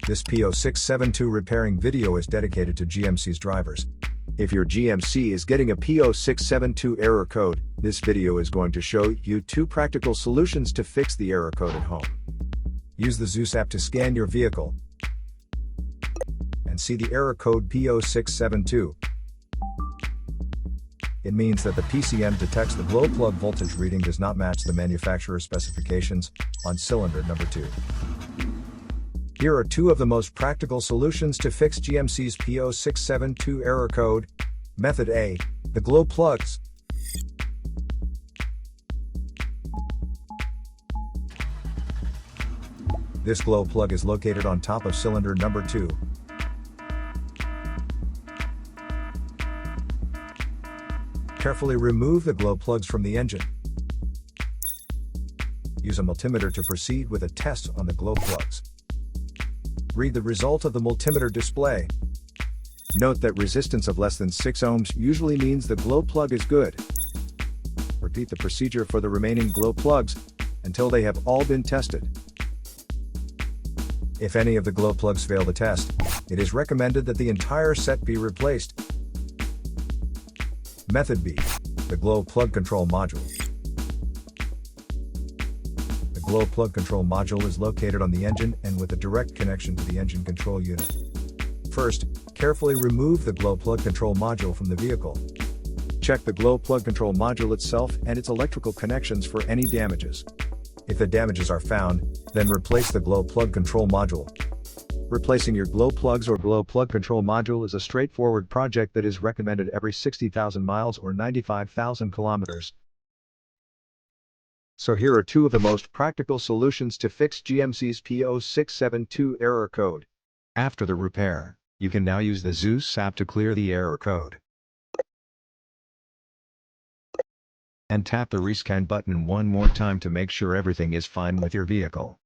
This P0672 repairing video is dedicated to GMC's drivers. If your GMC is getting a P0672 error code, this video is going to show you 2 practical solutions to fix the error code at home. Use the Zeus app to scan your vehicle and see the error code P0672. It means that the PCM detects the glow plug voltage reading does not match the manufacturer's specifications on cylinder number 2. Here are 2 of the most practical solutions to fix GMC's P0672 error code. Method A, the glow plugs. This glow plug is located on top of cylinder number 2. Carefully remove the glow plugs from the engine. Use a multimeter to proceed with a test on the glow plugs. Read the result of the multimeter display. Note that resistance of less than 6 ohms usually means the glow plug is good. Repeat the procedure for the remaining glow plugs until they have all been tested. If any of the glow plugs fail the test, it is recommended that the entire set be replaced. Method B, the glow plug control module. The glow plug control module is located on the engine and with a direct connection to the engine control unit. First, carefully remove the glow plug control module from the vehicle. Check the glow plug control module itself and its electrical connections for any damages. If the damages are found, then replace the glow plug control module. Replacing your glow plugs or glow plug control module is a straightforward project that is recommended every 60,000 miles or 95,000 kilometers. So here are 2 of the most practical solutions to fix GMC's P0672 error code. After the repair, you can now use the Zeus app to clear the error code. And tap the rescan button one more time to make sure everything is fine with your vehicle.